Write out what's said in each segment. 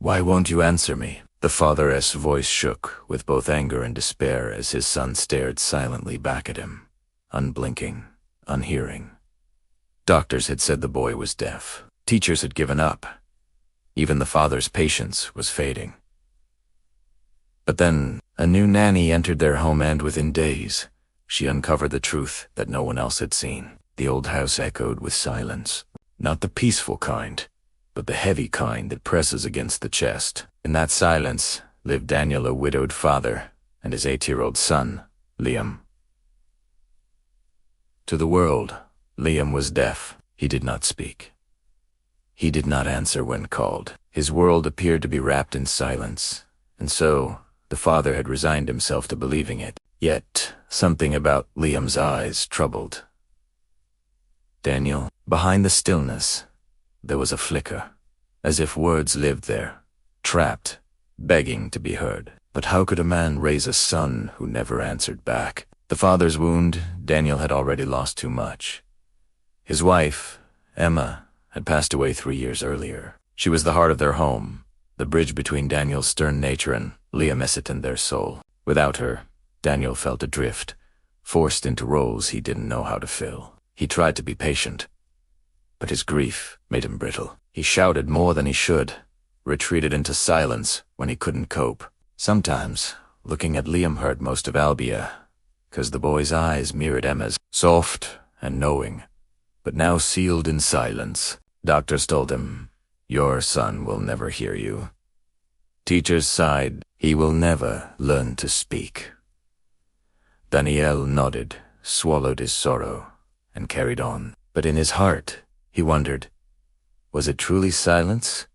Why won't you answer me? The father's voice shook with both anger and despair as his son stared silently back at him, unblinking, unhearing. Doctors had said the boy was deaf. Teachers had given up. Even the father's patience was fading. But then, a new nanny entered their home, and within days, she uncovered the truth that no one else had seen. The old house echoed with silence. Not the peaceful kind, but the heavy kind that presses against the chest. In that silence lived Daniel, a widowed father, and his 8-year-old son, Liam. To the world, Liam was deaf. He did not speak. He did not answer when called. His world appeared to be wrapped in silence, and so the father had resigned himself to believing it. Yet something about Liam's eyes troubled Daniel. Behind the stillness, there was a flicker, as if words lived there, trapped, begging to be heard. But how could a man raise a son who never answered back? The father's wound, Daniel had already lost too much. His wife, Emma, had passed away 3 years earlier. She was the heart of their home, the bridge between Daniel's stern nature and Liam Essiton, their soul. Without her, Daniel felt adrift, forced into roles he didn't know how to fill. He tried to be patient, but his grief made him brittle. He shouted more than he should, retreated into silence when he couldn't cope. Sometimes, looking at Liam hurt most of Albia, 'cause the boy's eyes mirrored Emma's, soft and knowing, but now sealed in silence. Doctors told him, "Your son will never hear you." Teachers sighed, "He will never learn to speak." Daniel nodded, swallowed his sorrow, and carried on. But in his heart, he wondered, was it truly silence,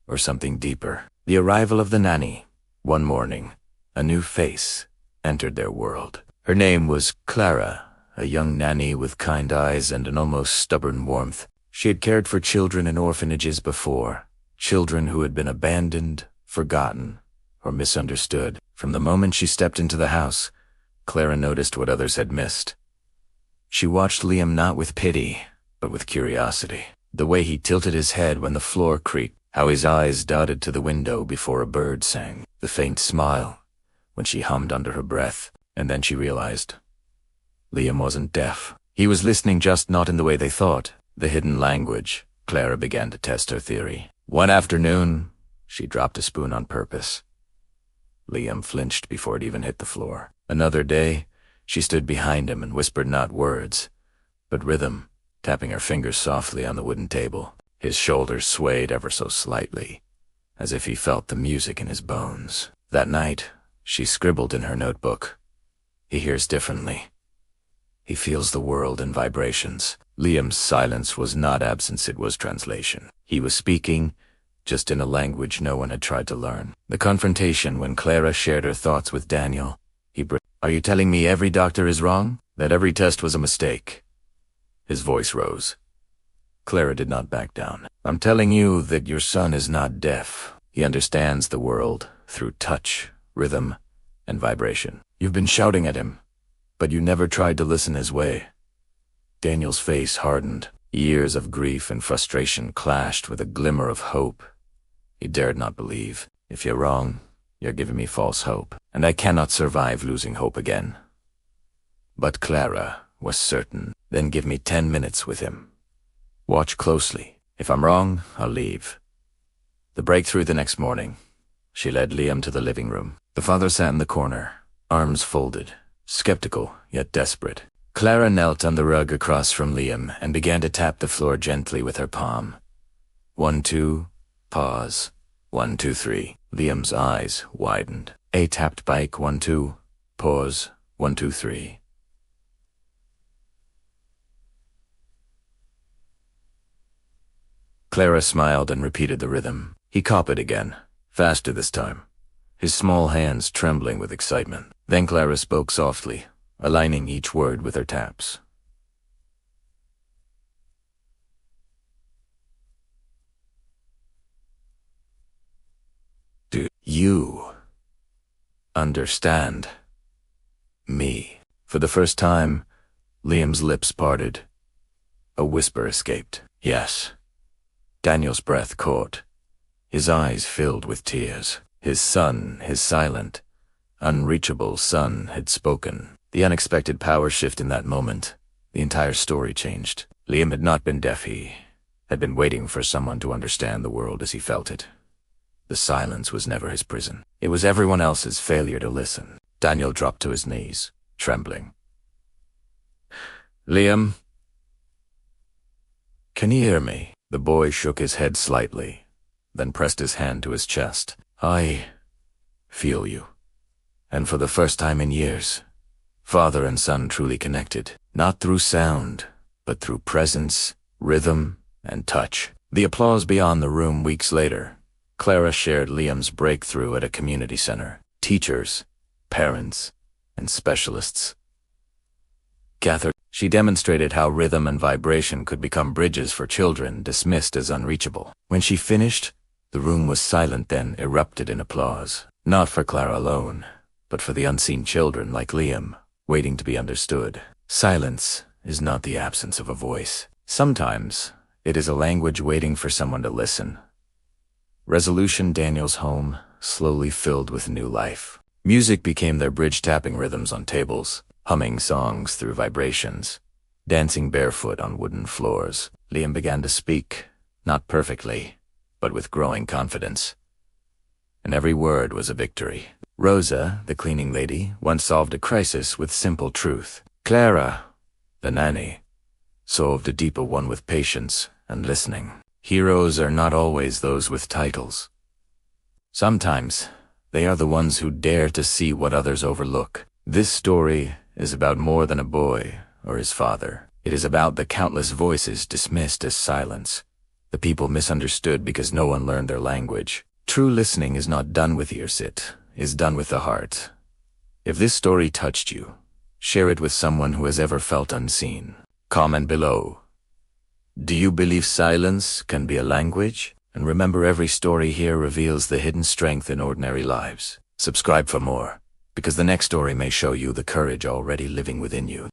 or something deeper? The arrival of the nanny. One morning, a new face entered their world. Her name was Clara, a young nanny with kind eyes and an almost stubborn warmth. She had cared for children in orphanages before, children who had been abandoned, forgotten, or misunderstood. From the moment she stepped into the house, Clara noticed what others had missed. She watched Liam not with pity, but with curiosity. The way he tilted his head when the floor creaked, how his eyes darted to the window before a bird sang, the faint smile when she hummed under her breath. And then she realized Liam wasn't deaf. He was listening, just not in the way they thought. The hidden language. Clara began to test her theory. One afternoon, she dropped a spoon on purpose. Liam flinched before it even hit the floor. Another day, she stood behind him and whispered not words, but rhythm, tapping her fingers softly on the wooden table. His shoulders swayed ever so slightly, as if he felt the music in his bones. That night, she scribbled in her notebook, "He hears differently. He feels the world in vibrations." Liam's silence was not absence, it was translation. He was speaking, just in a language no one had tried to learn. The confrontation when Clara shared her thoughts with Daniel, "Are you telling me every doctor is wrong? That every test was a mistake?" His voice rose. Clara did not back down. "I'm telling you that your son is not deaf. He understands the world through touch, rhythm, and vibration. You've been shouting at him, but you never tried to listen his way." Daniel's face hardened. Years of grief and frustration clashed with a glimmer of hope. He dared not believe. "If you're wrong, you're giving me false hope, and I cannot survive losing hope again." But Clara was certain. "Then give me 10 minutes with him. Watch closely. If I'm wrong, I'll leave." The breakthrough the next morning. She led Liam to the living room. The father sat in the corner, arms folded, skeptical yet desperate. Clara knelt on the rug across from Liam and began to tap the floor gently with her palm. 1, 2, pause. 1, 2, 3. Liam's eyes widened. A tapped bike. 1, 2, pause. 1, 2, 3. Clara smiled and repeated the rhythm. He copied again, faster this time, his small hands trembling with excitement. Then Clara spoke softly, aligning each word with her taps. "Do you understand me?" For the first time, Liam's lips parted. A whisper escaped. "Yes." Daniel's breath caught. His eyes filled with tears. His son, his silent, unreachable son, had spoken. The unexpected power shift in that moment. The entire story changed. Liam had not been deaf. He had been waiting for someone to understand the world as he felt it. The silence was never his prison. It was everyone else's failure to listen. Daniel dropped to his knees, trembling. "Liam, can you hear me?" The boy shook his head slightly, then pressed his hand to his chest. "I feel you." And for the first time in years, father and son truly connected, not through sound, but through presence, rhythm, and touch. The applause beyond the room weeks later. Clara shared Liam's breakthrough at a community center. Teachers, parents, and specialists gathered. She demonstrated how rhythm and vibration could become bridges for children dismissed as unreachable. When she finished, the room was silent, then erupted in applause. Not for Clara alone, but for the unseen children like Liam, waiting to be understood. Silence is not the absence of a voice. Sometimes it is a language waiting for someone to listen. Resolution, Daniel's home, slowly filled with new life. Music became their bridge, tapping rhythms on tables, humming songs through vibrations, dancing barefoot on wooden floors. Liam began to speak, not perfectly, but with growing confidence. And every word was a victory. Rosa, the cleaning lady, once solved a crisis with simple truth. Clara, the nanny, solved a deeper one with patience and listening. Heroes are not always those with titles. Sometimes they are the ones who dare to see what others overlook. This story is about more than a boy or his father. It is about the countless voices dismissed as silence, the people misunderstood because no one learned their language. True listening is not done with ears, it is done with the heart. If this story touched you, share it with someone who has ever felt unseen. Comment below. Do you believe silence can be a language? And remember, every story here reveals the hidden strength in ordinary lives. Subscribe for more, because the next story may show you the courage already living within you.